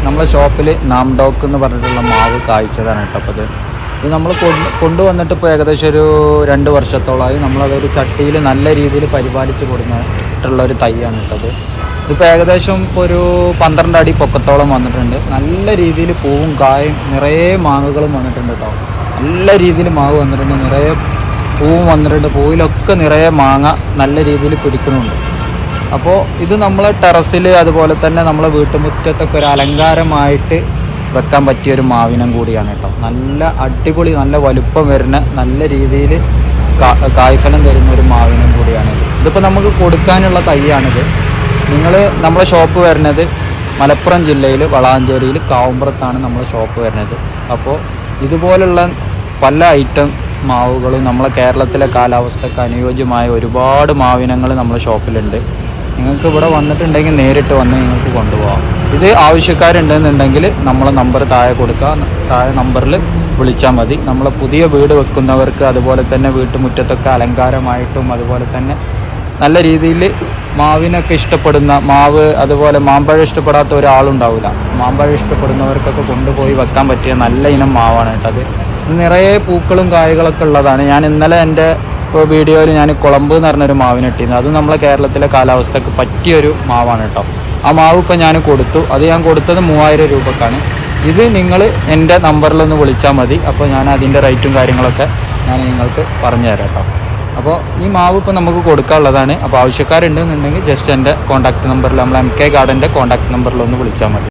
നമ്മളെ ഷോപ്പിൽ നാംഡോക്ക് എന്ന് പറഞ്ഞിട്ടുള്ള മാവ് കായ്ച്ചതാണ് കേട്ടോ. അപ്പോൾ ഇത് നമ്മൾ കൊണ്ടുവന്നിട്ട് ഇപ്പോൾ ഏകദേശം ഒരു 2 വർഷത്തോളമായി. നമ്മളതൊരു ചട്ടിയിൽ നല്ല രീതിയിൽ പരിപാലിച്ച് കൊടുത്തിട്ടുള്ള ഒരു തൈയാണ് കേട്ടത്. ഇതിപ്പോൾ ഏകദേശം ഇപ്പോൾ ഒരു 12 അടി പൊക്കത്തോളം വന്നിട്ടുണ്ട്. നല്ല രീതിയിൽ പൂവും കായും നിറയെ മാങ്ങകളും വന്നിട്ടുണ്ട് കേട്ടോ. നല്ല രീതിയിൽ മാവ് വന്നിട്ടുണ്ട്, നിറയെ പൂവും വന്നിട്ടുണ്ട്. പൂവിലൊക്കെ നിറയെ മാങ്ങ നല്ല രീതിയിൽ പിടിക്കുന്നുണ്ട്. അപ്പോൾ ഇത് നമ്മളെ ടെറസിൽ അതുപോലെ തന്നെ നമ്മളെ വീട്ടുമുറ്റത്തൊക്കെ ഒരു അലങ്കാരമായിട്ട് വെക്കാൻ പറ്റിയൊരു മാവിനം കൂടിയാണ് കേട്ടോ. നല്ല അടിപൊളി, നല്ല വലുപ്പം വരുന്ന, നല്ല രീതിയിൽ കായ്ഫലം തരുന്ന ഒരു മാവിനം കൂടിയാണ്. ഇതിപ്പോൾ നമുക്ക് കൊടുക്കാനുള്ള തൈയാണിത്. നമ്മളെ ഷോപ്പ് വരുന്നത് മലപ്പുറം ജില്ലയിൽ വളാഞ്ചേരിയിൽ കാവുമ്പുറത്താണ് നമ്മളെ ഷോപ്പ് വരുന്നത്. അപ്പോൾ ഇതുപോലുള്ള പല ഐറ്റം മാവുകളും നമ്മളെ കേരളത്തിലെ കാലാവസ്ഥയ്ക്ക് അനുയോജ്യമായ ഒരുപാട് മാവിനങ്ങൾ നമ്മളെ ഷോപ്പിലുണ്ട്. നിങ്ങൾക്ക് ഇവിടെ വന്നിട്ടുണ്ടെങ്കിൽ നേരിട്ട് വന്ന് നിങ്ങൾക്ക് കൊണ്ടുപോകാം. ഇത് ആവശ്യക്കാരുണ്ടെന്നുണ്ടെങ്കിൽ നമ്മളെ നമ്പർ താഴെ കൊടുക്കുക, താഴെ നമ്പറിൽ വിളിച്ചാൽ മതി. നമ്മളെ പുതിയ വീട് വെക്കുന്നവർക്ക്, അതുപോലെ തന്നെ വീട്ടുമുറ്റത്തൊക്കെ അലങ്കാരമായിട്ടും, അതുപോലെ തന്നെ നല്ല രീതിയിൽ മാവിനൊക്കെ ഇഷ്ടപ്പെടുന്ന മാവ്, അതുപോലെ മാമ്പഴം ഇഷ്ടപ്പെടാത്ത ഒരാളുണ്ടാവില്ല. മാമ്പഴം ഇഷ്ടപ്പെടുന്നവർക്കൊക്കെ കൊണ്ടുപോയി വെക്കാൻ പറ്റിയ നല്ല ഇനം മാവാണ് കേട്ടോ. അത് നിറയെ പൂക്കളും കായകളൊക്കെ ഉള്ളതാണ്. ഞാൻ ഇന്നലെ എൻ്റെ വീഡിയോയിൽ ഞാൻ കുളമ്പ് എന്ന് പറഞ്ഞൊരു മാവിനിട്ടിരുന്നു. അത് നമ്മളെ കേരളത്തിലെ കാലാവസ്ഥക്ക് പറ്റിയൊരു മാവാണ് കേട്ടോ. ആ മാവ് ഇപ്പോൾ ഞാൻ കൊടുത്തു. അത് ഞാൻ കൊടുത്തത് 3000 രൂപക്കാണ്. ഇത് നിങ്ങൾ എൻ്റെ നമ്പറിലൊന്ന് വിളിച്ചാൽ മതി. അപ്പോൾ ഞാൻ അതിൻ്റെ റേറ്റും കാര്യങ്ങളൊക്കെ ഞാൻ നിങ്ങൾക്ക് പറഞ്ഞു തരാം കേട്ടോ. അപ്പോൾ ഈ മാവ് ഇപ്പോൾ നമുക്ക് കൊടുക്കാനുള്ളതാണ്. അപ്പോൾ ആവശ്യക്കാരുണ്ടെന്നുണ്ടെങ്കിൽ ജസ്റ്റ് എൻ്റെ കോൺടാക്ട് നമ്പറിൽ, നമ്മൾ MK ഗാർഡൻ്റെ കോൺടാക്ട് നമ്പറിലൊന്ന് വിളിച്ചാൽ മതി.